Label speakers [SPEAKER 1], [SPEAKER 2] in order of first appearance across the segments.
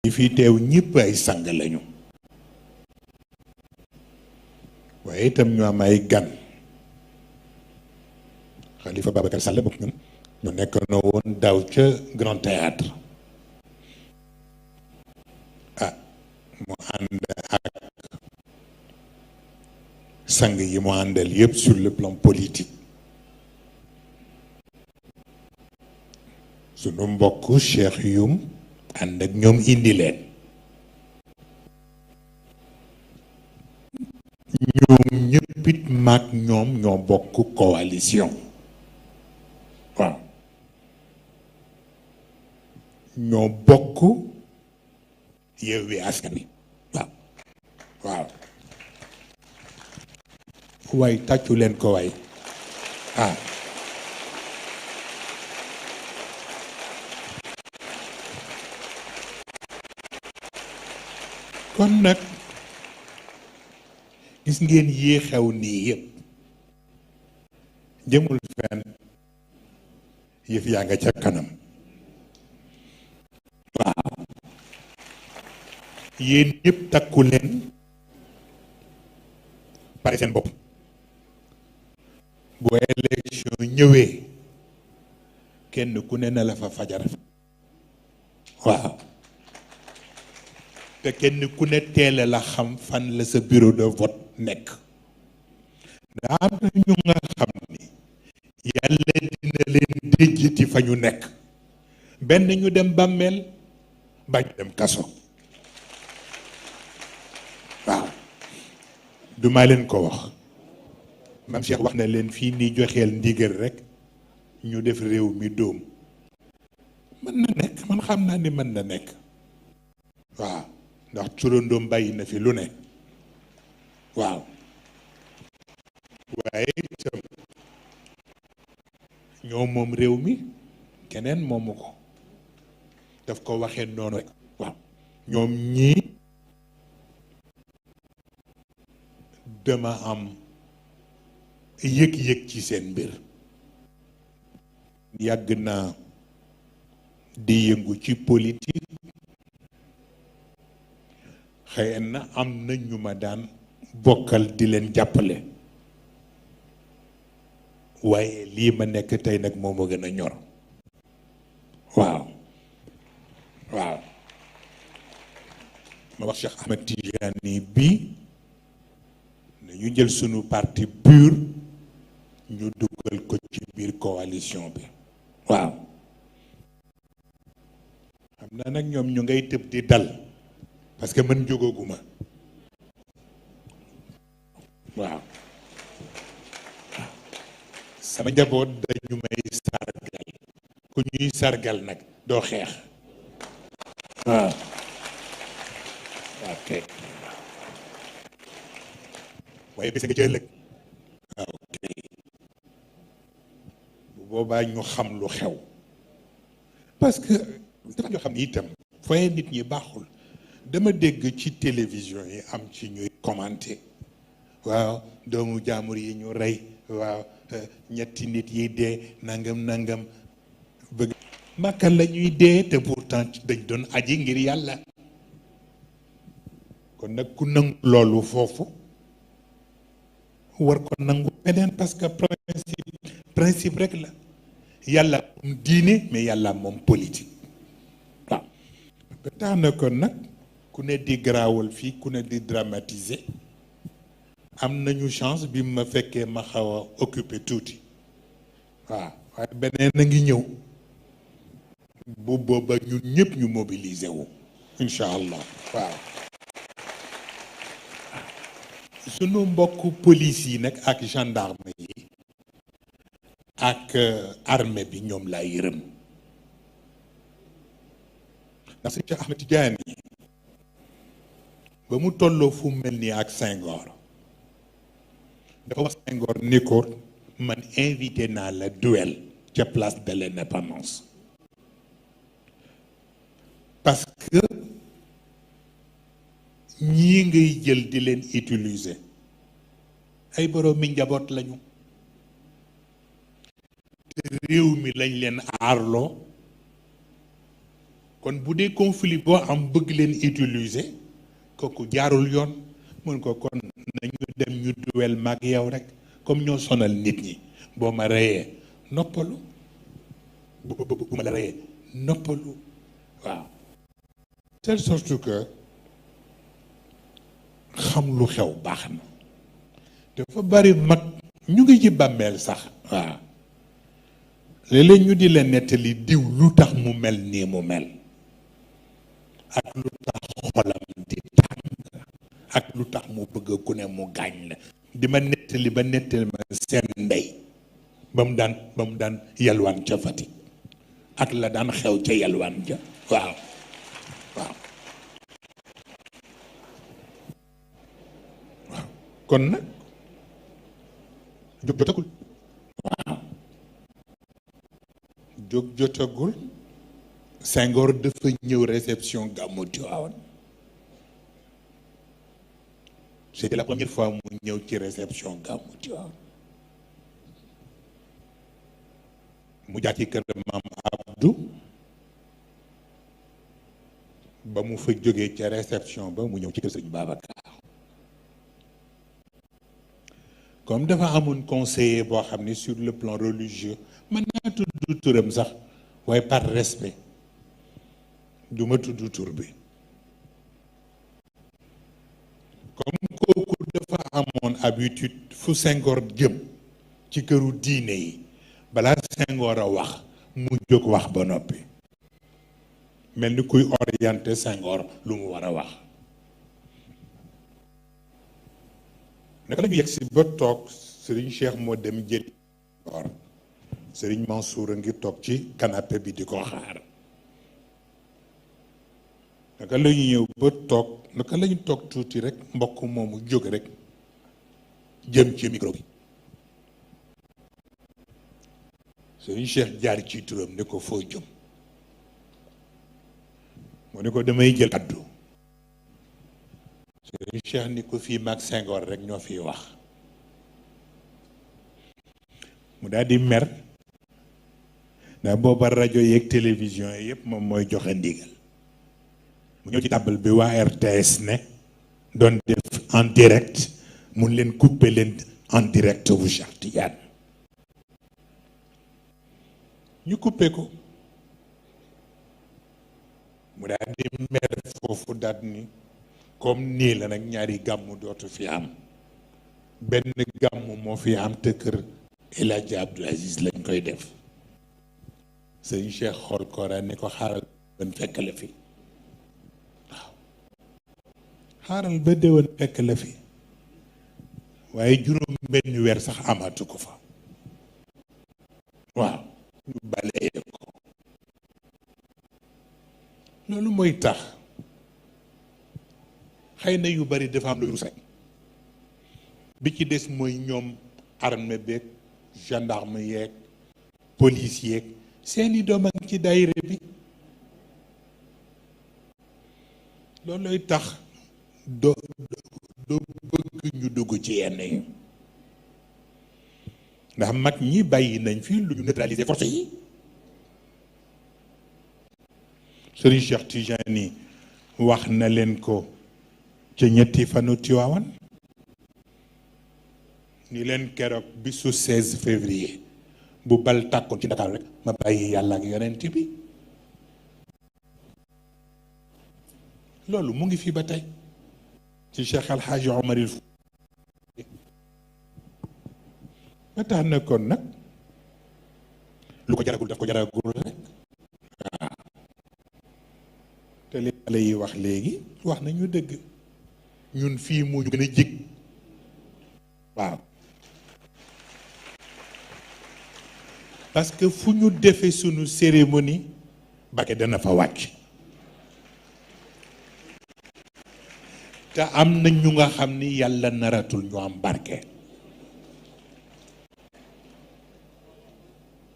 [SPEAKER 1] ñi fi teew ñëpp ay sang lañu waaye itam ñu am ay gan Khalifa Babacar Sall bokk ñun ñu nekk na woon daaw ca Grand Théâtre mu ànd ak sang yi mu àndal yëpp sur le plan politique sunu mbokk Cheikh Youm ànd ak ñoom indi leen ñoom ñëppit maag ñoom ñoo bokk coalition waaw ñoo bokk Yewwi Askan Wi waaw waaw waay tàccu leen ko waay kon nag gis ngeen yii xew nii yëpp jëmul fenn yëf yaa nga ca kanam waaw yéen ñëpp takku leen pare seen bopp bu élection ñëwee kenn ku ne na la fa fajar waaw te kenn ku ne teele la xam fan la sa bureau de vote nekk daa am na ñu nga xam ni yàlla dina leen déjjati fa ñu nekk benn ñu dem bàmmeel ba ñu dem kaso waaw duma leen ko wax Maam Cheikh wax na leen fii ni joxeel ndigal rek ñu def réew mi dóom mën na nekk man xam naa ni mën na nekk waaw ndax turandoom bàyyi na fi lu ne waaw waaye itam ñoo moom réew mi keneen moomu ko daf ko waxee noonu rek waaw ñoom ñii dama am yëg-yëg ci seen mbir yàgg naa di yëngu ci politique xëy na am na ñu ma daan bokkal di leen jàppale waaye lii ma nekk tey nag moo ma gën a ñor waaw waaw ma wax Cheikh Ahmed Tidiane bii nañu jël sunu parti PUR ñu dugal ko ci biir coalition bi waaw xam naa nag ñoom ñu ngay tëb di dal parce que man jógaguma waaw sama njaboot dañu may sargal ku ñuy sargal nag doo xeex waaw ok waaye bés nga ci ëllëg waaw ok bu boobaa ñu xam lu xew parce que dafa ñoo xam ni itam fooy nit ñi baaxul dama dégg ci télévision yi am ci ñuy commenter waaw doomu jaamur yi ñu rey waaw ñetti nit yi dee nangam nangam bëgg Makka la ñuy dee te pourtant dañ doon aji ngir yàlla kon nag ku nangu loolu foofu war ko nangu beneen parce que principe rek la yàlla moom diine mais yàlla moom politique waaw ba tax na kon nag ku ne di garaawal fii ku ne di dramatiser am nañu chance bi ma fekkee ma xaw a occupé tuuti waaw waaye beneen a ngi ñëw bu booba ñun ñëpp ñu mobiliser wu incha allah waaw sunu mbokk police yi nag ak gendarme yi ak armée bi ñoom laa yërëm ndax sëñ Cheikh Ahmed Tidiane ba mu tolloo fu mel nii ak Senghor dafa wax Senghor ni ko man invité naa la duel ca place de l'Indépendance parce que ñii ngay jël di leen utiliser ay borom mi njaboot lañu te réew mi lañ leen aarloo kon bu dee conflit boo am bëgg leen utiliser kooku jaarul yoon. mun ko kon nañu dem ñu duwel mag yow rek comme ñoo sonal nit ñi boo ma reyee noppalu bu ma la reyee noppalu waaw. telle sorte que xam lu xew baax na. dafa bari mag ñu ngi ci bàmmeel sax waaw léeg-léeg ñu di leen nettali diw lu tax mu mel nii mu mel ak lu tax xolam di tàng ak lu tax mu bëgg ku ne mu gaañ la di ma nettali ba nettali ma seen ndey ba mu daan yalwaan ca Fatick ak la daan xew ca yalwaan ja waaw waaw waaw kon nag jóg jotagul waaw jóg jotagul. Senghor dafa ñëw réception gàmmu Tiwaawan c'était la première fois mu ñëw ci réception gàmmu Tiwaawan mu jaar ci kër maam Abdou ba mu fa jógee ca réception ba mu ñëw ci kër sëñ Babacar comme dafa amoon conseiller boo xam ne sur le plan religieux man naa tudd turam sax waaye par respect du ma tudd tur bi comme kooku dafa amoon habitude fu Senghor jëm ci këru diine yi balaa Senghor a wax mu jóg wax ba noppi mel ni kuy orienté Senghor lu mu war a wax. naka la ñu yegg si ba toog Serigne Cheikh moo dem jëli Serigne Mansour a ngi toog ci canapé bi di ko xaar. naka la ñu ñëw ba toog naka la ñu toog tuuti rek mbokk moomu jóg rek jëm ci micro bi Serigne Cheikh jaar ci turam ne ko foo jëm mu ne ko damay jël kaddu Serigne Cheikh ni ko fii mag Senghor rek ñoo fiy wax mu daal di mer ndax booba rajo yeeg télévision yi yëpp moom mooy joxe ndigal mu ñëw ci table bi waa RTS ne doon def en direct mun leen couper leen en direct bu Cheikh Tidiane ñu couper ko mu daal di mer foofu daal ni comme nii la nag ñaari gàmmu dootu fi am benn gàmmu moo fi am te kër El Hadji Abdou Aziz lañ koy def sëñ Cheikh xool Kora ni ko xaaral ban fekk la fi waaw xaaral ba déwén fekk la fi waaye juróom benn weer sax amatu ko fa waaw ñu balee ko loolu mooy tax xëy na yu bari dafa am lu rus rek bi ci des mooy ñoom armée beeg gendarme yeeg police yeeg seeni doom a ngi ci daayira bi loolooy tax doo bëgg ñu dugg ci yenn yi ndax mag ñi bàyyi nañ fi lu ñu neutraliser force yi Serigne Cheikh Tijani wax na leen ko ca ñetti fanu Tiwaawan ni leen keroog bisu 16 février bu bal tàkkoon ci Dakar rek ma bàyyi yàlla ak yonent bi loolu mu ngi fi ba tey ci Cheikh Al Hadji Omar il ba tax na kon nag lu ko jaragul daf ko jaragul rek waaw te li xale yi wax léegi wax nañu dëgg ñun fii moo ñu gën a jig waaw parce que fu ñu defee sunu cérémonie Mbacké dana fa wàcc te am na ñu nga xam ni yàlla naratul ñu am barke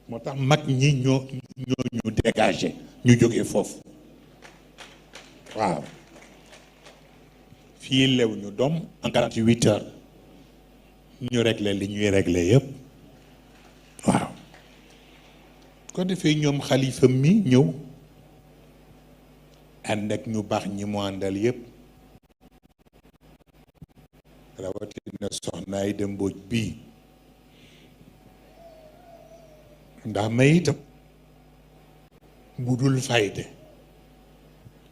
[SPEAKER 1] moo tax mag ñi ñoo ñu dégagé ñu jógee foofu waaw fii lew ñu doom en 48 heures ñu réglé li ñuy réglé yépp waaw ko defee ñoom xalifa mi ñëw ànd ak ñu baax ñi mu àndal yépp rawatina soxna Aïda Mbodj bii ndax may itam bu dul fayde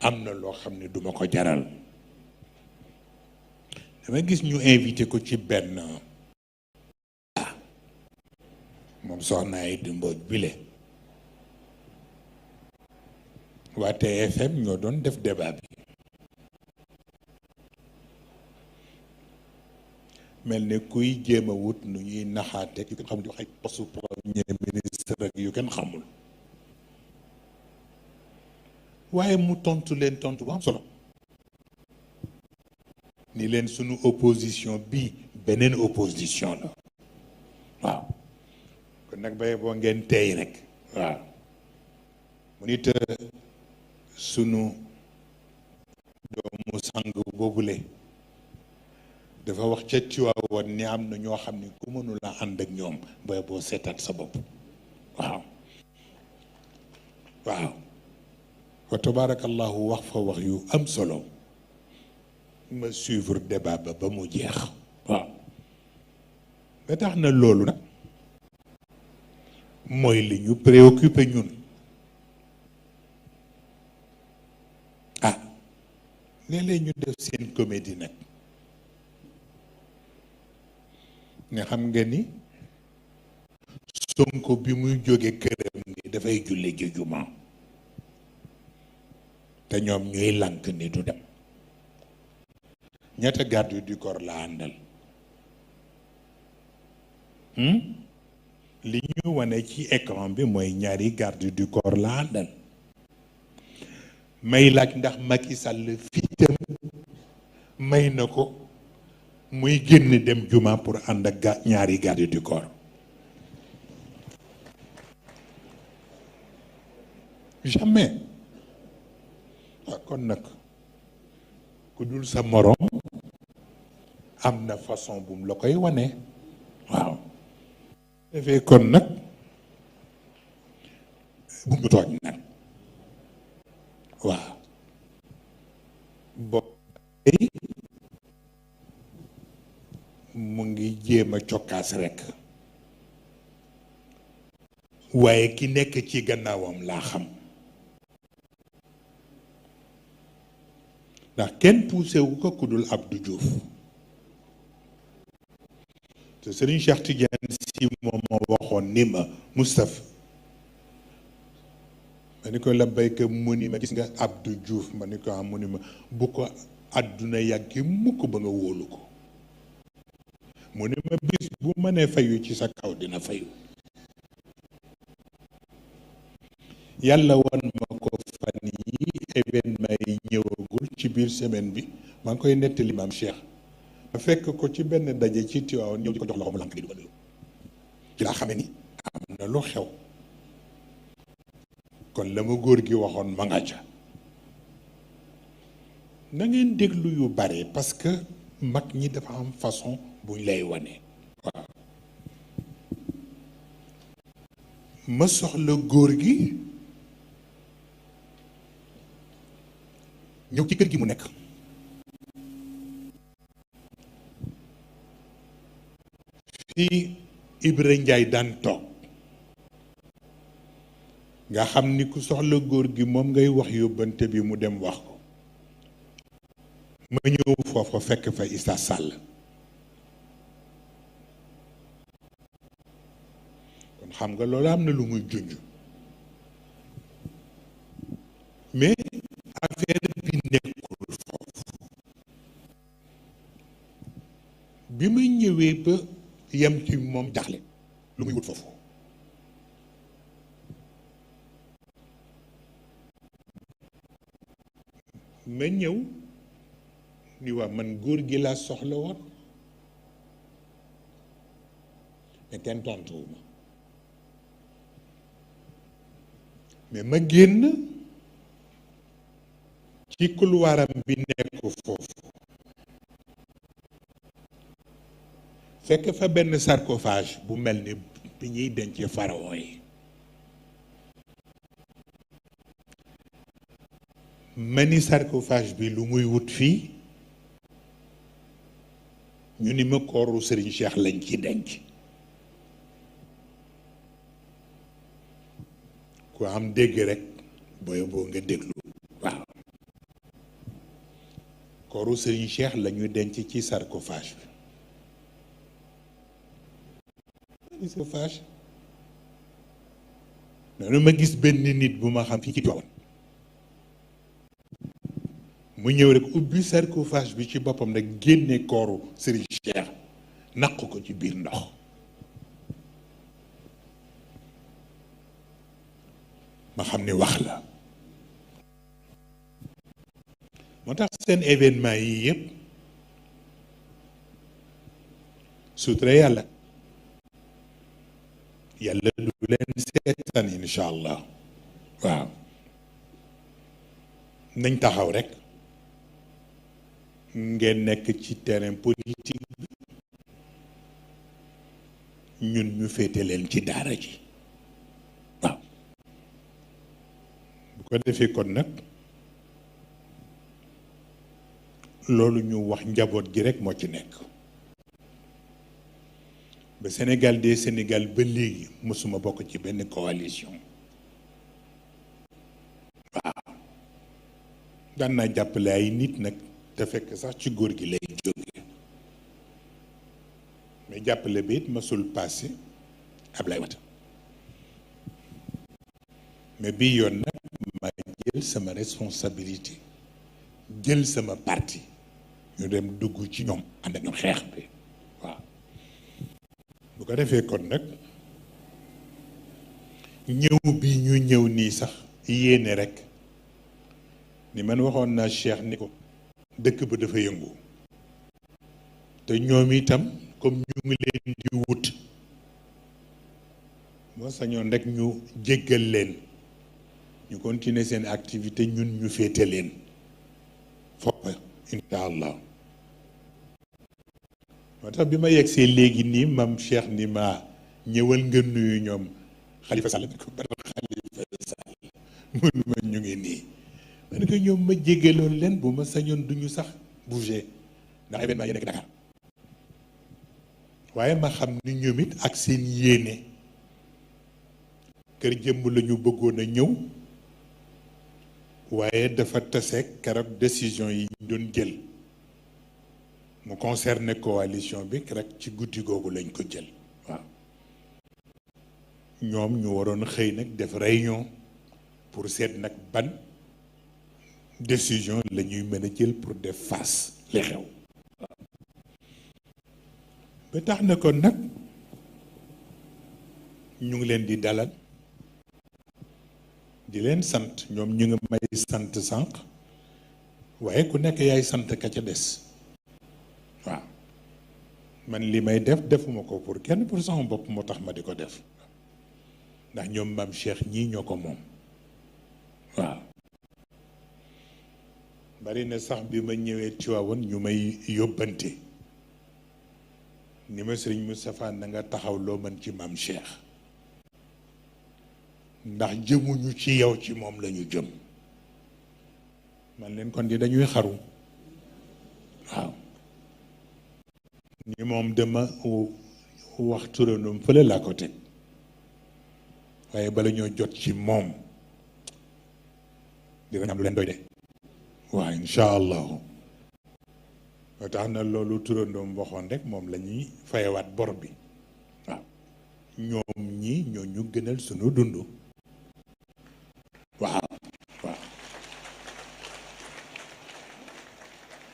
[SPEAKER 1] am na loo xam ne duma ko jaral dama gis ñu invité ko ci benn moom soxna Aïda Mbodj bile waa TFM ñoo doon def débat bi mel ne kuy jéem a wut nu ñuy naxaate yu kenn xamul di wax ay poste premier ministre ak yu kenn xamul waaye mu tontu leen tontu bu am solo ni leen sunu opposition bi beneen opposition la waaw kon nag baye boo ngeen tey rek waaw mu nit sunu doomu sang boobule dafa wax ca Tiwaawan ni am na ñoo xam ne ku mënula ànd ak ñoom baye boo seetaat sa bopp waaw waaw wa tabarakallahu wax fa wax yu am solo ma suivre débat ba mu jeex waaw ba tax na loolu nag mooy li ñu préoccupé ñun ah léeg-léeg ñu def seen comédie nag nga xam nga ni Sonko bi muy jóge këram ni dafay julli ji juma te ñoom ñuy lànk ni du dem ñaata garde du corps la àndal li ñu wane ci écran bi mooy ñaari garde du corps la àndal may laaj ndax Macky Sall fitam may na ko muy génn dem juma pour ànd ak ñaari garde du corps jamais kon nag ku dul sa morom am na façon bu mu la koy wane waaw defee kon nag bu mu tooñ nag waaw bopp mu ngi jéem a cokkaas rekk waaye ki nekk ci gannaawam laa xam ndax kenn poussé wu ko ku dul Abdou Diouf te Serigne Cheikh Tidiane Sy moom moo waxoon ni ma Moustapha ma ni ko la béykat mu ni ma gis nga Abdou Diouf ma ni ko am mu ni ma bu ko àdduna yàggi mukk ba nga wóolu ko mu ni ma bis bu mënee fayu ci sa kaw dina fayu yàlla wan ma ko fan yi événement yi ñëwagul ci biir semaine bi maa ngi koy nettali maam Cheikh ma fekk ko ci benn daje ci Tiwaawan ñëw di ko jox loxo mu lànk di dugal ci laa xamee ni am na lu xew kon la ma góor gi waxoon ma nga ca na ngeen déglu yu bare parce que mag ñi dafa am façon buñ lay wane waaw ma soxla góor gi ñëw ci kër gi mu nekk fii Ibra Njaay daan toog nga xam ni ku soxla góor gi moom ngay wax yóbbante bi mu dem wax ko ma ñëw foofa fekk fa Issa Sall kon xam nga loolu am na lu muy junj mais affaire bi nekkul foofu bi muy ñëwee ba yem ci moom jaxle lu muy wut foofu ma ñëw ni waa man góor gi laa soxla woon mais kenn tontuwuma mais ma génn ci couloiram bi nekk foofu fekk fa benn sarcophage bu mel ni bi ñuy dencee pharaon yi ma ni sarcophage bi lu muy wut fii ñu ni ma kooru Serigne Cheikh lañ ci denc. ku am dégg rek booy boo nga déglu. waaw kooru Serigne Cheikh la ñu denc ci sarcophage bi. sarcophage noonu ma gis benn nit bu ma xam fii ci Tiwaawan mu ñëw rek ubbi sarcophage bi ci boppam nag génne kooru Serigne Cheikh naq ko ci biir ndox. ma xam ni wax la. moo tax seen événement yi yëpp sutura yàlla du leen seetaan incha allah. waaw nañ taxaw rek ngeen nekk ci terrain politique bi ñun ñu féete leen ci daara ji. waaw bu ko defee kon nag loolu ñu wax njaboot gi rek moo ci nekk. ba Sénégal des Sénégal ba léegi mësuma bokk ci benn coalition. waaw daan naa jàppale ay nit nag te fekk sax ci góor gi lay jóge mais jàppale bi it mësul passé Ablaye Wade. mais bii yoon nag ma jël sama responsabilité jël sama parti ñu dem dugg ci ñoom ànd ak ñoom xeex bi. waaw bu ko defee kon nag ñëw bi ñu ñëw nii sax yéene rek ni man waxoon naa Cheikh ni ko dëkk ba dafa yëngu te ñoom itam comme ñu ngi leen di wut moo sañoon rek ñu jéggal leen ñu continuer seen activité ñun ñu féete leen foppa incha allah. moo tax bi ma yegsee léegi nii mam Cheikh ni ma ñëwal nga nuyu ñoom Khalifa Sall ni ko ban Khalifa Sall mënu ma ñu ngi nii ma ne ko ñoom ma jéggaloon leen bu ma sañoon duñu sax bouger ndax événement yi nekk Dakar waaye ma xam ni ñoom it ak seen yéene kër jëmm la ñu bëggoon a ñëw waaye dafa tase keroog décision yi ñu doon jël mu concerné coalition bi rek ci guddi googu lañ ko jël. waaw ñoom ñu waroon xëy nag def réunion pour seet nag ban décision la ñuy mën a jël pour def face li xew. ba tax na kon nag ñu ngi leen di dalal di leen sant ñoom ñu ngi may sant sànq waaye ku nekk yaay sant ka ca des. waaw man li may def defuma ko pour kenn pour sama bopp moo tax ma di ko def ndax ñoom maam Cheikh ñii ñoo ko moom. waaw bari na sax bi ma ñëwee Tiwaawan ñu may yóbbante ni ma Sëriñ Moustapha na nga taxaw loo mën ci maam Cheikh ndax jëmuñu ci yow ci moom lañu jëm. man leen kon di dañuy xaru. waaw ni moom dama wax turandoom fële laa ko teg waaye bala ñoo jot ci moom dina am lu leen doy de. waaw incha allahu moo tax na loolu turandoom waxoon rek moom la ñuy fayewaat bor bi. waaw ñoom ñi ñoo ñu gënal sunu dund. waaw waaw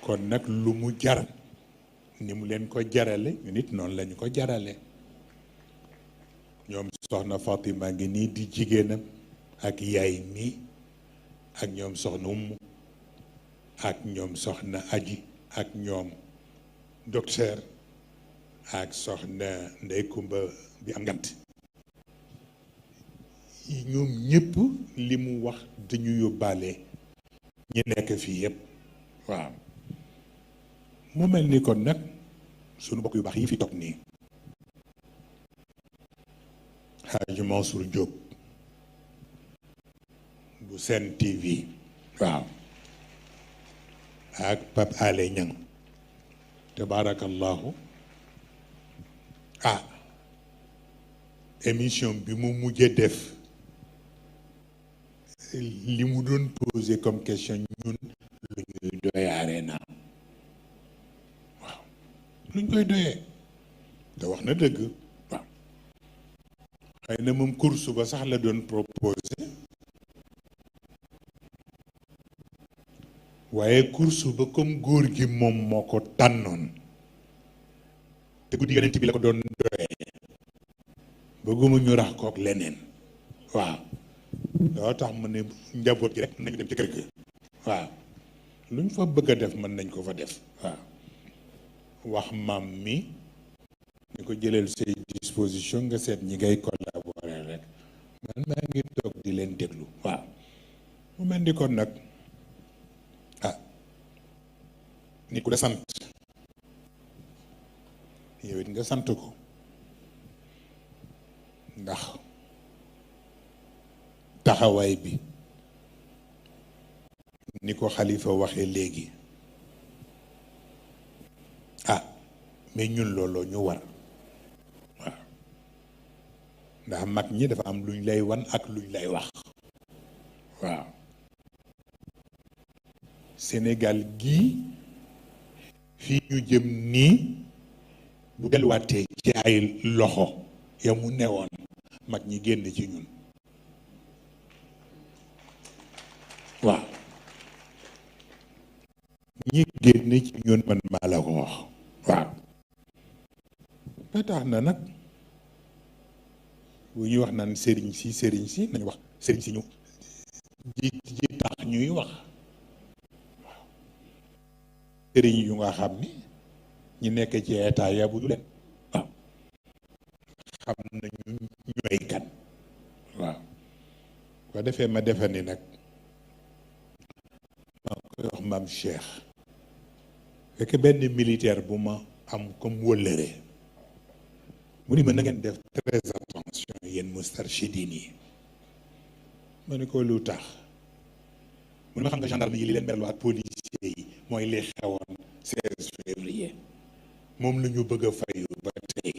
[SPEAKER 1] kon nag lu mu jar ni mu leen ko jarale ñu nit noonu lañu ko jarale. ñoom soxna Fatima ngi nii di jigéenam ak yaay mi ak ñoom soxna Umu ak ñoom soxna Aji ak ñoom docteur ak soxna Ndey Kumba bi am ngant ñoom ñëpp li mu wax dañu yóbbaale ñi nekk fii yëpp. waaw mu mel ni kon nag sunu mbokk yu baax yi fi toog nii Hadji Mansour Diop bu Sen TV. waaw ak Pape Alé Niang tabarakallahu ah émission bi mu mujjee def li mu doon posé comme question ñun lu ñuy doyee Arena waaw luñ koy doyee te wax na dëgg waaw xëy na moom course ba sax la doon proposé waaye course ba comme góor gi moom moo ko tànnoon te guddi yonent bi la ko doon doyee bëgguma ñu rax kook leneen waaw loo tax mu ne njaboot gi rek nañu dem ci kër ga waaw luñ fa bëgg a def mën nañ ko fa def waaw wax maam mi ni ko jëlal say disposition nga seet ñi ngay collaborer rek man maa ngi toog di leen déglu waaw mu mel ni kon nag ah ni ku la sant yow it nga sant ko ndax taxawaay bi ni ko xalifa waxee léegi ah mais ñun looloo ñu war waaw ndax mag ñi dafa am luñ lay wan ak luñ lay wax waaw Sénégal gii fii ñu jëm nii bu delluwaatee ci ay loxo ya mu newoon mag ñi génn ci ñun waaw ñi génn ci ñun man maa la ko wax waaw ba tax na nag bu ñuy wax naan sëriñ si nañu wax sëriñ si ñu ji tax ñuy wax waaw sëriñ yu nga xam ni ñi nekk ci état yabu du leen waaw xam nañu ñooy kan waaw ko defee ma defe ni nag maa koy wax maam Cheikh fekk benn militaire bu ma am comme wëllëre mu ni ma na ngeen def très attention yéen Moustarchidine yi ma ne ko lu tax mu ne ma xam nga gendarme yi li leen merloo ak policier yi mooy li xewoon 16 février moom la ñu bëgg a fayu ba tey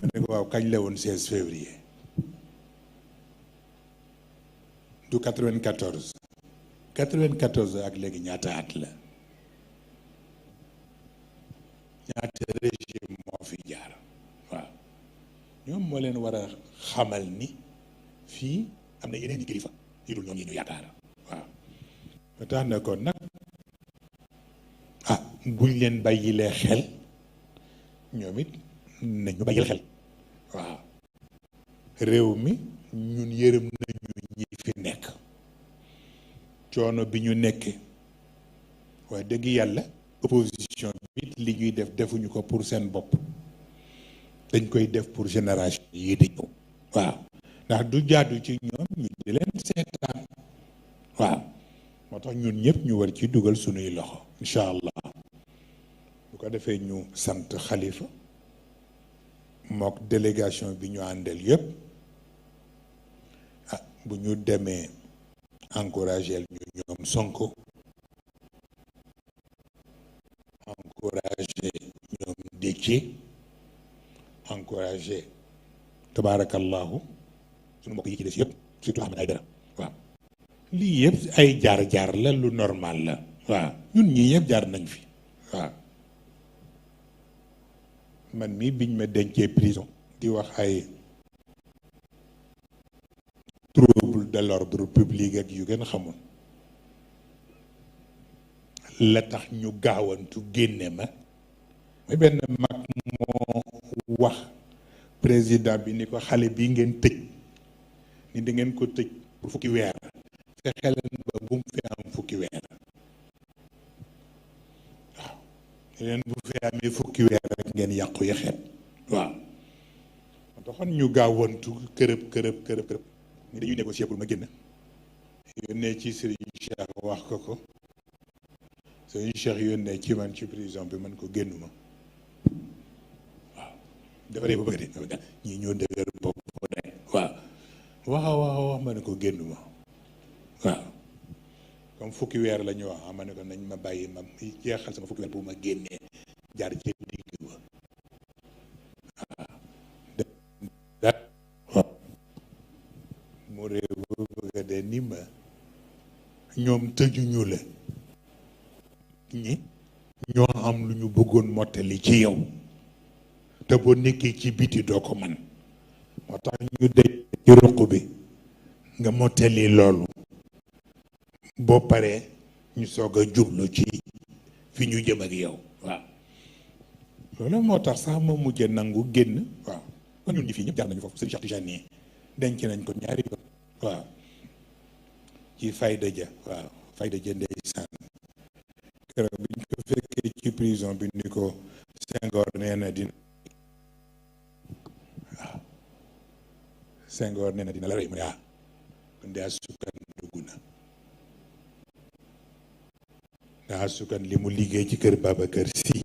[SPEAKER 1] ma ne ko waaw kañ la woon 16 février du 94 ak léegi ñaata at la ñaata régime moo fi jaar waaw ñoom moo leen war a xamal ni fii am na yeneen i kilifa yu dul ñoom yi ñu yaakaar waaw ba tax na kon nag ah buñ leen bàyyilee xel ñoom it nañu bàyyil xel waaw réew mi ñun yërëm nañu ñi fi nekk coono bi ñu nekkee waaye dëgg yàlla opposition bi li ñuy def defuñu ko pour seen bopp dañ koy def pour génération yi di ñëw waaw ndax du jaadu ci ñoom ñu di leen seetaan waaw moo tax ñun ñëpp ñu war ci dugal suñuy loxo incha allah bu ko defee ñu sant xalifa mook délégation bi ñu àndal yëpp ah bu ñu demee encouragé ñu ñoom Sonko encouragé ñoom Déthié encouragé tabaarakallahu suñu mbokk yi ci des yëpp surtout Ahmed Aïdara waaw lii yëpp ay jaar-jaar la lu normal la waaw ñun ñii yëpp jaar nañ fi waaw man mii biñ ma dencee prison di wax ay trouble de l'ordre public ak yu gën xamul la tax ñu gaawantu génne ma mooy benn mag moo wax président bi ni ko xale bi ngeen tëj ni da ngeen ko tëj pour fukki weer fexe leen ba bu mu fi am fukki weer waaw leen bu fi amee fukki weer rek ngeen yàqu yaxeet waaw moo taxoon ñu gaawantu kërëb ni dañuy négocier pour ma génn yónnee ci Serigne Cheikh wax ko Serigne Cheikh yónnee ci man ci prison bi man ko génnuma waaw dafa dee ba bëgg de ñii ñoo dëgër bopp rek waaw wax ma ne ko génnuma waaw comme fukki weer la ñu wax ma ne ko nañ ma bàyyi ma jeexal sama fukki weer bu ma génnee jaar ci digg ba waaw mu réew bu bëgga de ni ma ñoom tëjuñu la ñi ñoo am lu ñu bëggoon mottali ci yow te boo nekkee ci biti doo ko man moo tax ñu dej ci ruq bi nga mottali loolu boo paree ñu soog a jublu ci fi ñu jëm ak yow waaw loolu moo tax sax ma mujjee nangu génn waaw kon ñun ñi fii ñëpp jaar nañu foofu sëñ Cheikh Tidiane denc nañ ko ñaari yoon waaw ci fayda ja waaw fayda ja ndeysaan keroog bi ñu ko fekkee ci prison bi ni ko Senghor nee na dina waaw Senghor nee na dina la rey mu ne kon de asukan dugg na ndax asukan li mu liggéey ci kër Babacar Sy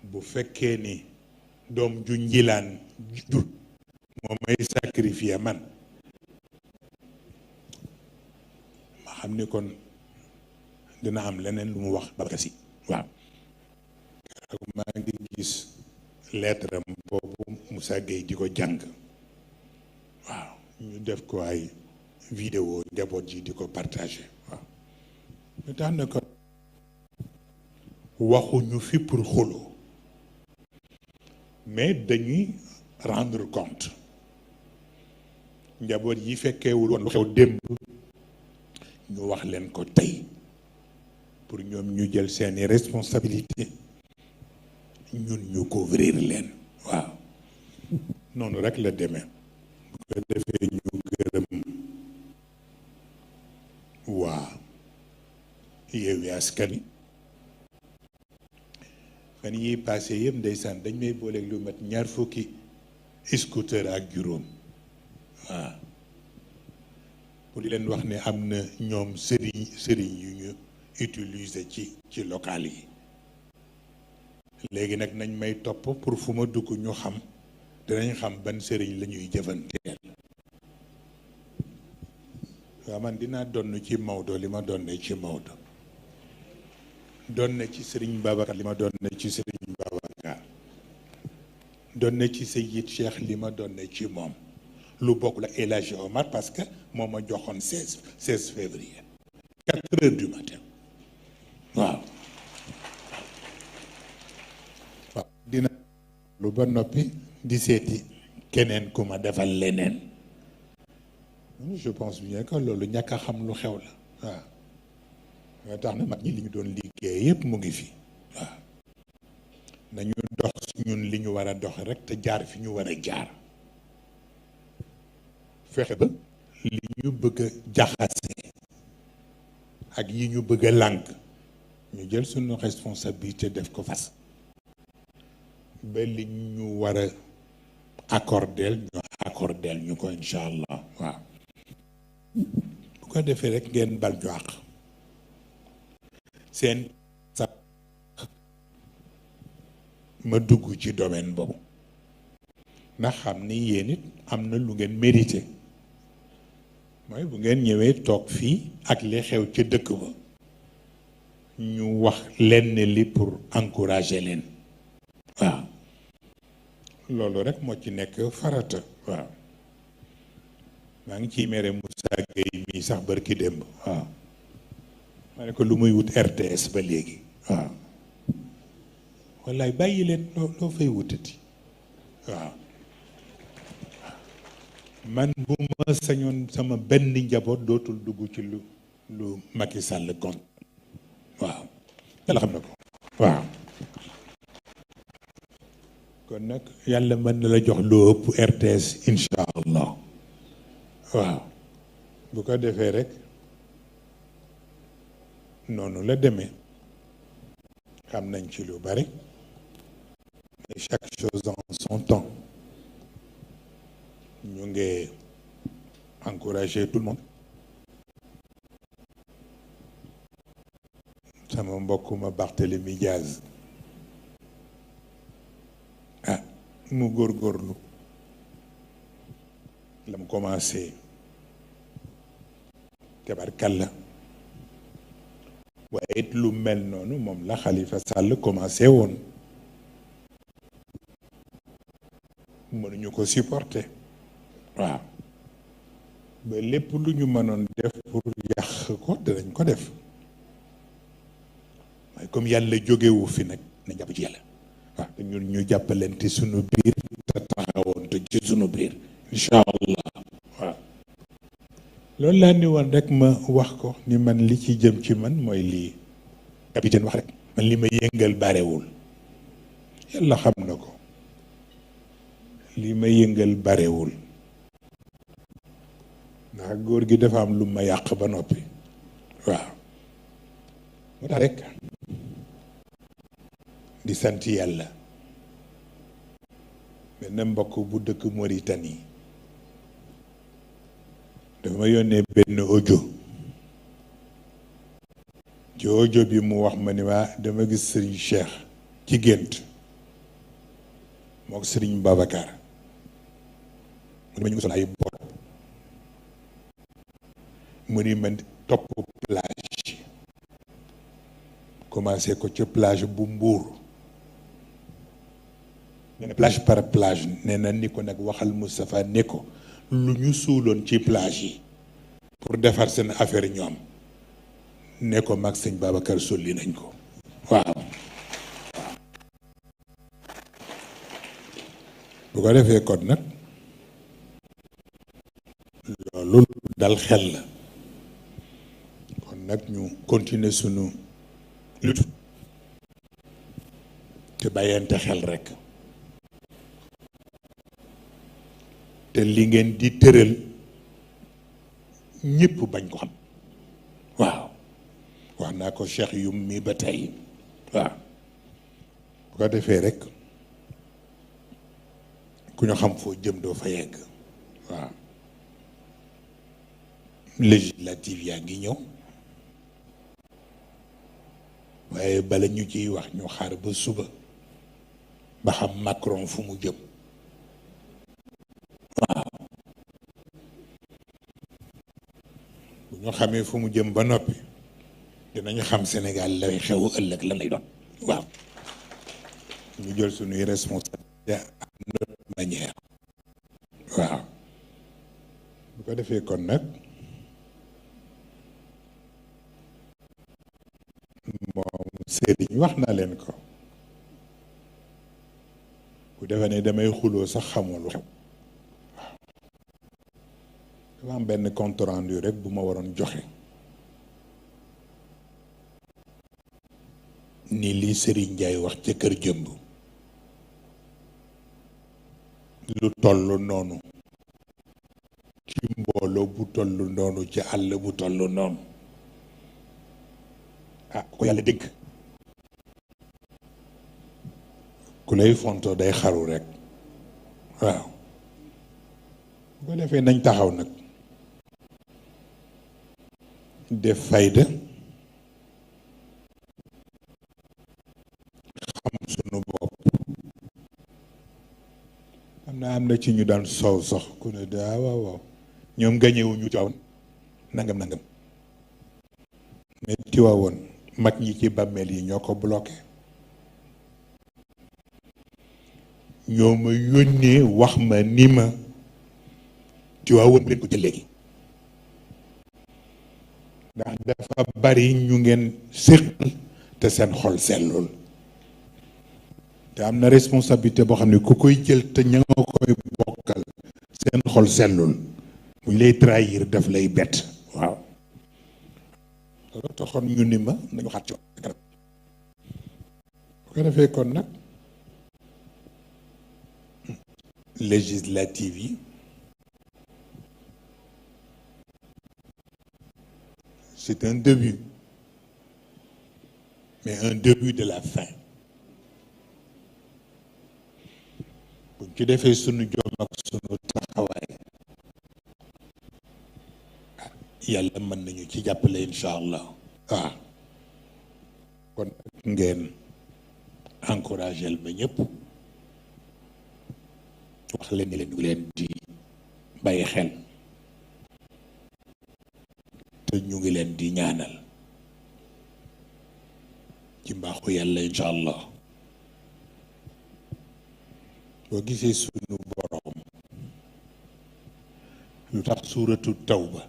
[SPEAKER 1] bu fekkee ni doom ju njilaan jur moo may sacrifier man ma xam ni kon dina am leneen lu mu wax Babacar Sy waaw keroog maa ngi gis lettre am boobu Moussa Gueye di ko jàng waaw ñu def ko ay vidéo njaboot ji di ko partagé waaw ñu tax na ko waxuñu fi pour xuloo mais dañuy rendre compte njaboot yi fekkeewul woon lu xew démb ñu wax leen ko tey pour ñoom ñu jël seeni responsabilité ñun ñu couvrir leen waaw noonu rek la demee bu ko defee ñu gërëm waa Yewwi Askan Wi fan yi passé yëpp ndeysaan dañ may booleeg lu mat ñaar fukki scooter ak juróom waaw pour di leen wax ne am na ñoom sëriñ yu ñu utiliser ci local yi léegi nag nañ may topp pour fu ma dugg ñu xam dinañ xam ban sëriñ la ñuy jëfanteel waaw man dinaa donn ci Maodo li ma donne ci Maodo doon na ci Serigne Babacar li ma doon na ci Serigne Babacar doon na ci Seyid Cheikh li ma doon na ci moom lu bokk la El Hadji Omar parce que moo ma joxoon 16 février 4 heures du matin waaw dina lu ba noppi di seeti keneen ku ma defal leneen je pense bien que loolu ñàkk a xam lu xew la waaw moo tax na mag ñi li ñu doon liggéey yépp mu ngi fi waaw nañu dox ñun li ñu war a dox rek te jaar fi ñu war a jaar fexe ba li ñu bëgg a jaxase ak yi ñu bëgg a lànk ñu jël suñu responsabilité def ko fas ba li ñu war a accordeel ñu ko incha allah waaw bu ko defee rek ngeen bal ñu àq seen sax ma dugg ci domaine boobu ndax xam ni yéen it am na lu ngeen mérité mooy bu ngeen ñëwee toog fii ak li xew ca dëkk ba ñu wax lenn li pour encourager leen waaw loolu rek moo ci nekk farata waaw maa ngi ciy mere Moussa Gueye mii sax barki démb waaw ma ne ko lu muy wut RTS ba léegi waaw wallaay bàyyi leen loo fay wutati waaw man bu ma sañoon sama benn njaboot dootul dugg ci lu Macky Sall kon waaw yàlla xam na ko waaw kon nag yàlla mën na la jox lu ëpp RTS incha allah waaw bu ko defee rek noonu la demee xam nañ ci lu bari mais chaque chose en son temps ñu ngi encourager tout le monde sama mbokkuma Barthélémy Diaz mu góorgóorlu la mu commencé tabarkalla waaye it lu mel noonu moom la Khalifa Sall commencé woon mënuñu ko supporter waaw ba lépp lu ñu mënoon def pour yàq ko danañ ko def waaye comme yàlla jógewu fi nag na jàpp ci yàlla waaw te ñun ñu jàppalante sunu biir te taxawoon te ci sunu biir incha allah waaw loolu laa ni woon rek ma wax ko ni man li ci jëm ci man mooy lii capitaine wax rek man li ma yëngal barewul yàlla xam na ko li ma yëngal barewul ndax góor gi dafa am lu ma yàq ba noppi waaw moo tax rek di sant yàlla benn mbokk bu dëkk Mauritanie dafa ma yónnee benn audio ci audio bi mu wax ma ni ma dama gis Serigne Cheikh ci gént moo ko Serigne Babacar mu ni ma ñu ngi sol ay bot mu ni ma topp plage commencé ko ca plage bu Mbour nee na plage par plage nee na ni ko nag waxal Moustapha ne ko lu ñu suuloon ci plage yi pour defar seen affaire ñoom ne ko mag sëñ Babacar solli nañ ko waaw bu ko defee kon nag loolu dal xel la kon nag ñu continuer sunu lutte te bàyyante xel rekk te li ngeen di tëral ñépp bañ ko xam waaw wax naa ko Cheikh Yum mi ba tey waaw bu ko defee rekk ku ñu xam foo jëm doo fa yegg waaw législative yaa ngi ñëw waaye bala ñu ciy wax ñu xaar ba suba ba xam Macron fu mu jëm waaw bu ñu xamee fu mu jëm ba noppi dinañu xam Sénégal lay xew ëllëg lan lay doon waaw ñu jël suñuy responsabilité à notre manière waaw bu ko defee kon nag moom Serigne wax naa leen ko bu defee ne damay xuloo sax xamul lu xew waaw dafa am benn compte rendu rek bu ma waroon joxe ni lii Serigne Ndiaye wax ca kër jëmb lu toll noonu ci mbooloo bu toll noonu ci àll bu toll noonu ah ko yàlla dégg ku lay fonto day xaru rek waaw bu ko defee nañ taxaw nag def fayda xam sunu bopp am na ci ñu daan soow sax ku ne daa waaw waaw ñoom gañewuñu Tiwaawan nangam nangam mais Tiwaawan mag ñi ci bàmmeel yi ñoo ko bloqué ñoo ma yónnee wax ma ni ma Tiwaawan bu leen ko jël léegi ndax dafa bari ñu ngeen séqal te seen xol sellul te am na responsabilité boo xam ne ku koy jël te ña nga koy bokkal seen xol sellul bu ñu lay trahir daf lay bett waaw loolu taxoon ñu ni ma nañu xaat ci kanam bu ko defee kon nag législative yi c'est un début mais un début de la fin buñ ci defee sunu jom ak sunu taxawaay yàlla mën nañu ci jàppale incha allah waaw kon ngeen encouragel ma ñëpp wax leen ni leen ñu leen di bàyyi xel te ñu ngi leen di ñaanal ci mbaaxu yàlla incha allah. boo gisee sunu borom lu tax suuratu tawba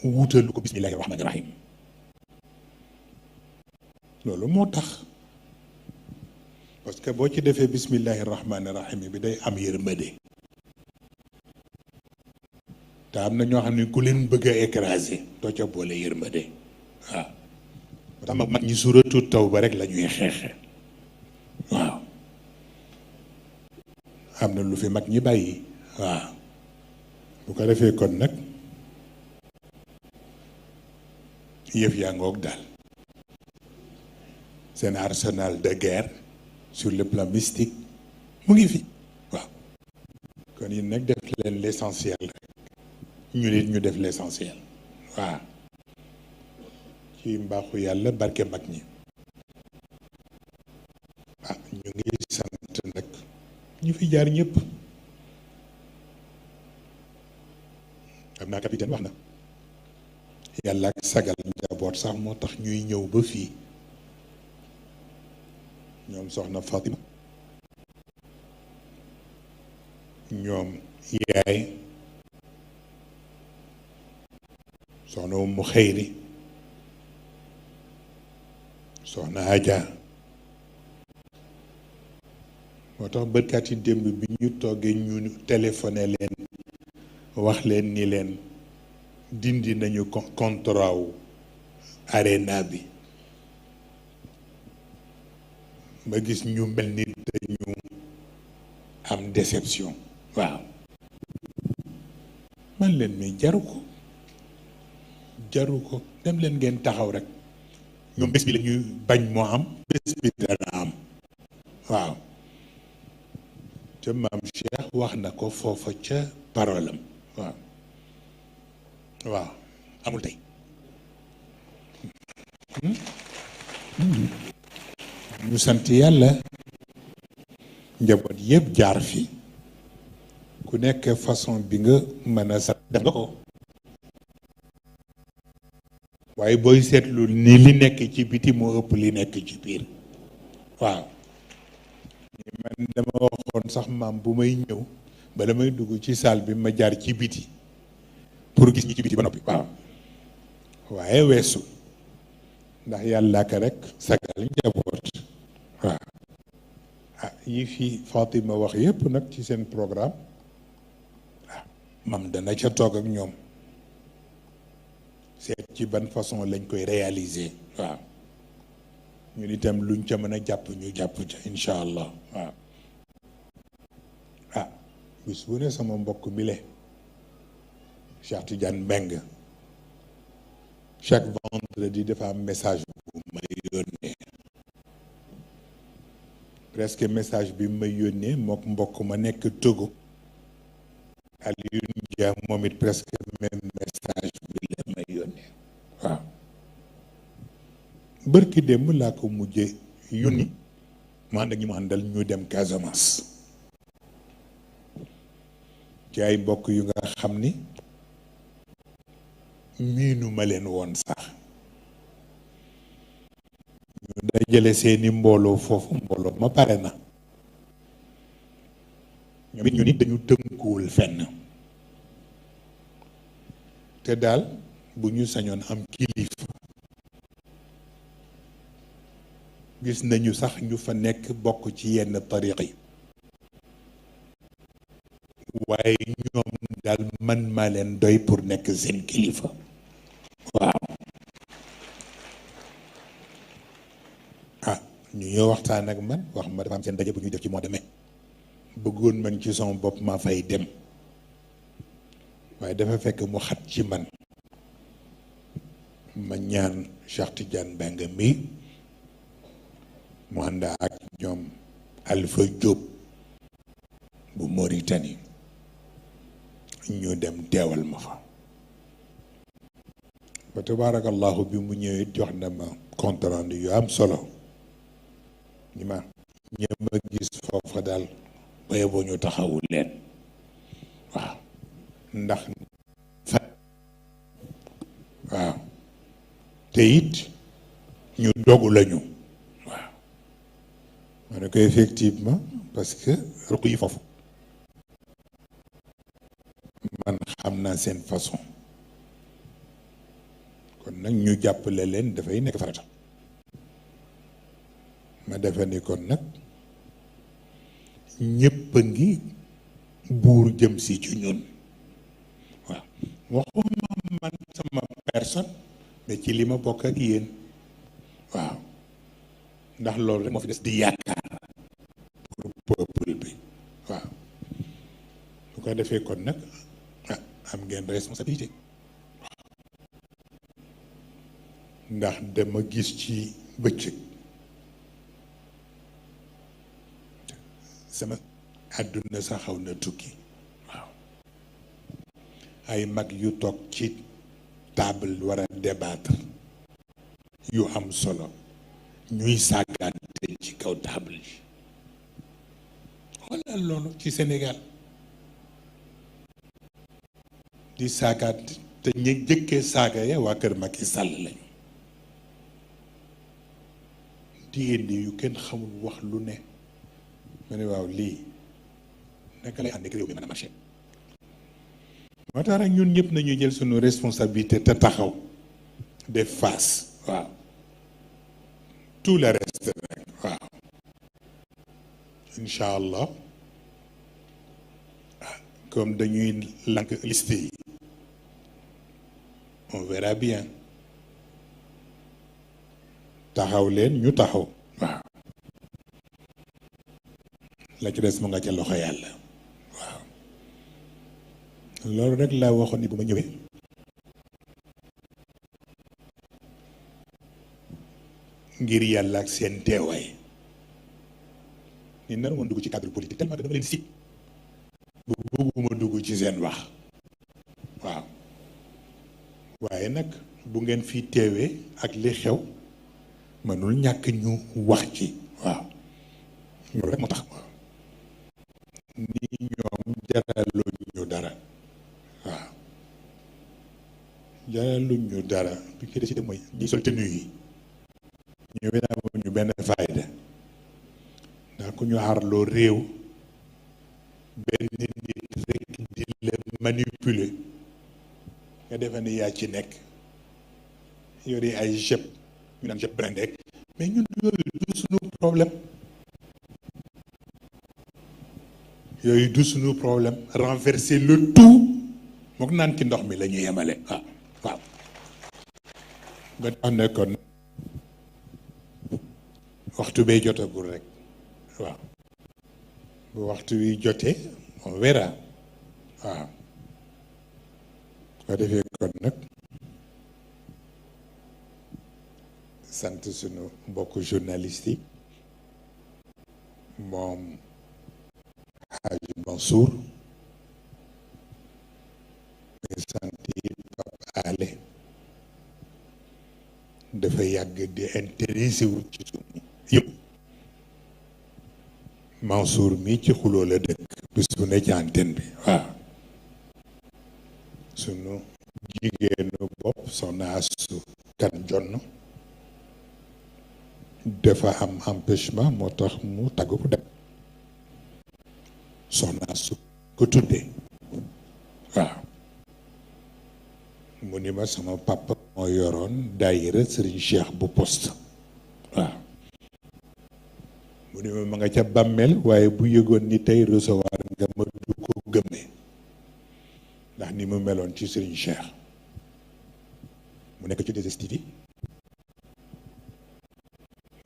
[SPEAKER 1] wutalu ko bismillahi rahmani rahim loolu moo tax parce que boo ci defee bismillahi rahmani rahim bi day am yërmande te am na ñoo xam ne ku leen bëgg a écraser doo ca boole yërmande waaw moo tax mag ñi suuratu tawba rek la ñuy xeexe waaw am na lu fi mag ñi bàyyi waaw bu ko defee kon nag yëf yaa ngoog daal seen arsenal de guerre sur le plan mystique mu ngi fi waaw kon yi nag def leen l'essentiel rek ñu nit ñu def l'essentiel waaw ci mbaaxu yàlla barke mag ñi ah ñu ngi sant nag ñu fi jaar ñëpp xam naa capitaine wax na yàlla ak sagal njaboot sax moo tax ñuy ñëw ba fii ñoom soxna Fatima ñoom yaay soxna Umu Xeyri soxna Aja moo tax bërkaat yi démb bi ñu toggee ñu téléphoné leen wax leen ni leen dindi nañu contrat wu arena bi ma gis ñu mel ni dañu am déception waaw man leen mais jaru ko dem leen ngeen taxaw rek ñoom bés bi la ñuy bañ moo am bés bi dana am waaw te maam Cheikh wax na ko foofa ca parolam waaw waaw amul tey ñu sant yàlla njaboot yëpp jaar fi ku nekk façon bi nga mën a sant def nga ko waaye booy seetlu ni li nekk ci biti moo ëpp li nekk ci biir waaw man dama waxoon sax maam bu may ñëw bala may dugg ci salle bi ma jaar ci biti pour gis ñi ci biti ba noppi waaw waaye weesu ndax yàlla ka rek sagal njaboot waaw ah yi fi Fatima wax yépp nag ci seen programme waaw mam dana ca toog ak ñoom seet ci ban façon lañ koy réaliser waaw ñun itam luñ ca mën a jàpp ñu jàpp ca incha allah waaw ah bis bu ne sama mbokk mi le Cheikh Tidiane Mbengue chaque vendredi dafa am message bu may yónnee presque message bi may yónnee mook mbokk ma nekk Togo Alioune Dia moom it presque même message bi la may yónnee waaw bërki démb laa ko mujje yónni mu ànd ak ñi mu àndal ñu dem Casamance ci ay mbokk yu nga xam ni miinu ma leen woon sax ñu dajale seeni mbooloo foofu mbooloo ma pare na ñoom it ñu nit dañu tënkuwul fenn te daal bu ñu sañoon am kilifa gis nañu sax ñu fa nekk bokk ci yenn tariq yi waaye ñoom daal man maa leen doy pour nekk seen kilifa waaw ah ñu ñëw waxtaan ak man wax ma dafa am seen daje bu ñuy def ci mois de mai bëggoon man ci sama bopp ma fay dem waaye dafa fekk mu xat ci man ma ñaan Cheikh Tidiane Mbengue mi mu ànd ak ñoom Alpha Diop bu Mauritanie ñu dem teewal ma fa ba tabaarakallahu bi mu ñëwee jox na ma compte rendu yu am solo ni ma ñëpp a gis foofa daal baye boo ñu taxawul leen waaw ndax fa te it ñu dogu lañu waaw ma ne ko effectivement parce que ruq yi foofu man xam naa seen façon kon nag ñu jàppale leen dafay nekk farata ma defe ni kon nag ñépp a ngi buur jëm si ci ñun waaw waxuma man sama personne mais ci li ma bokk ak yéen waaw ndax loolu rek moo fi des di yaakaar pour peuple bi waaw bu ko defee kon nag am ngeen responsabilité ndax dama gis ci bëccëg sama àdduna sa xaw na tukki waaw ay mag yu toog ci table war a débattre yu am solo ñuy sàggante ci kaw table yi xoolal loolu ci Sénégal di saagaat te ñi jëkkee saaga ya waa kër Macky Sall lañu di indi yu kenn xamul wax lu ne ma ne waaw lii naka lay ànd ak réew mi mën a marché moo tax rek ñun ñëpp nañu jël suñu responsabilité te taxaw def face waaw tout le reste nag waaw incha allah comme dañuy lank liste yi on verra bien taxaw leen ñu taxaw waaw la ci des mu nga ca loxo yàlla waaw loolu rek laa waxoon ni bu ma ñëwee ngir yàlla ak seen teewaay ni nar woon dugg ci cadre politique tellement que dama leen si bu bëgguma dugg ci seen wax waaw waaye nag bu ngeen fi teewee ak li xew mënul ñàkk ñu wax ci waaw loolu rek moo tax waaw ni ñoom jaraluñ ñu dara waaw jaraluñ ñu dara bi ci décidé mooy ñi sol tenue yi ñu ñu benn fayda ndax ku ñu aarloo réew benn nit rek di la manipuler nga defe ni yaa ci nekk yore ay jëpp ñu naan jëpp brindé mais ñun yooyu du suñu problème yooyu du suñu problème renverser le tout mook naan ci ndox mi la ñu yemale waaw waaw ba tax ne kon waxtu bee jotagul rek waaw bu waxtu wi jotee on verra waaw ko defee kon nag sant sunu mbokk journaliste yi moom Hadji Mansour mais sant yi Pape Alé dafa yàgg di intéressé wu ci sunu yëpp Mansour mi ci xuloo la dëkk bis bu ne ci antenne bi waaw sunu jigéenu bopp soxna Asu Kan Jonn dafa am empêchement moo tax mu tàgg ko dem soxna Asu ko tuddee waaw mu ni ma sama papa moo yoroon daayira Serigne Cheikh bu poste waaw mu ni ma nga ca bàmmeel waaye bu yëgoon ni tey recevoir nga ma du ko gëmee ndax ni mu meloon ci Serigne Cheikh mu nekk ci 2STV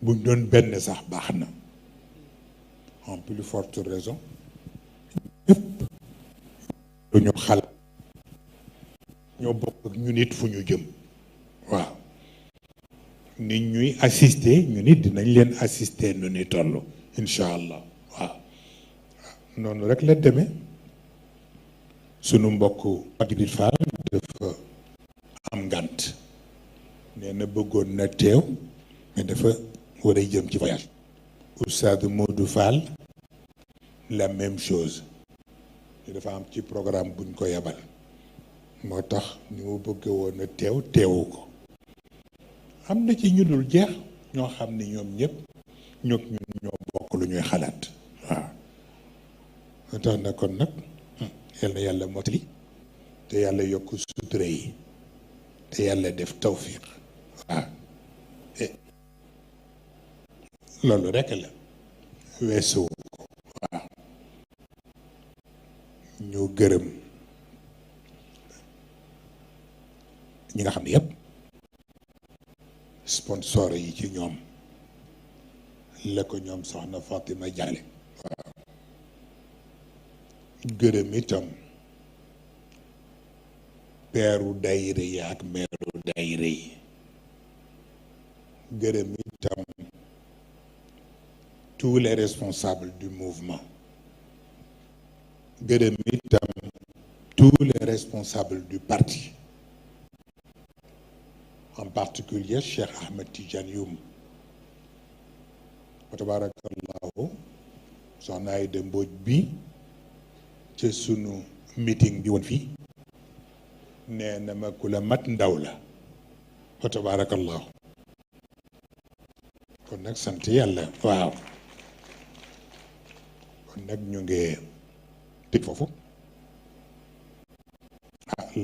[SPEAKER 1] buñ doon benn sax baax na en plus forte raison ñëpp lu ñu xalaat ñoo bokk ak ñu nit fu ñu jëm waaw nit ñuy assister ñu nit dinañ leen assister nu ni toll incha allah waaw noonu rek la demee sunu mbokk Maguette Fall dafa am ngànt nee na bëggoon na teew mais dafa war a jëm ci voyage Oustaz Modou Fall la même chose dafa am ci programme buñ ko yebal moo tax ni mu bëgg woon a teew teewu ko am na ci ñu dul jeex ñoo xam ni ñoom ñëpp ñun ñoo bokk lu ñuy xalaat waaw. moo tax na kon nag yal na yàlla mottali te yàlla yokk sutura yi te yàlla def tawfiq waaw. loolu rekk la weesu waaw. ñu gërëm ñi nga xam ne yëpp sponsor yi ci ñoom la ko ñoom soxna Fatima Jaale waaw. gërëm itam peeru dayre yi ak meeru dayre yi. gërëm itam tous les responsables du mouvement. gërëm itam tous les responsables du parti, en particulier Cheikh Ahmed Tidiane Youm. wa tabarakallahu soxna Aïda Mbodj bi ca sunu meeting bi woon fii nee na ma ku la mat ndaw la wa tabarakallahu. kon nag sant yàlla waaw. kon nag ñu ngi tëj foofu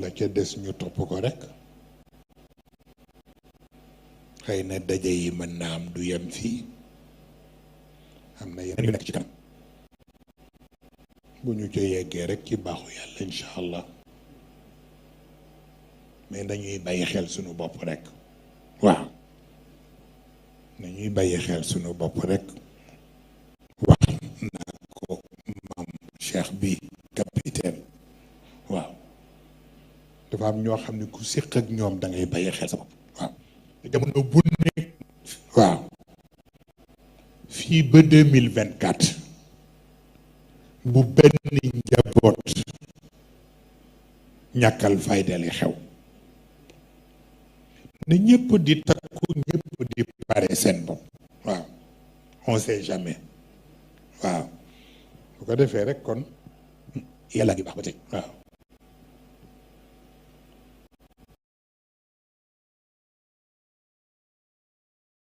[SPEAKER 1] la ca des ñu topp ko rek. xëy na daje yi mën naa am du yem fii, am na yeneen yu nekk ci kanam bu ñu ca yeggee rek ci baaxu yàlla incha allah. mais dañuy bàyyi xel sunu bopp rek waaw. nañuy bàyyi xel sunu bopp rek. wax naa ko maam Cheikh bi capitaine waaw. dafa am ñoo xam ne ku séq ak ñoom da ngay bàyyi xel sa bopp waaw. jamono bu nekk waaw. fii ba 2024 bu benn njaboot ñàkkal faydali xew na ñëpp di takku ñëpp di pare seen bopp waaw. on sait jamais waaw. bu ko defee rek kon yàlla ngi baax ba tey waaw.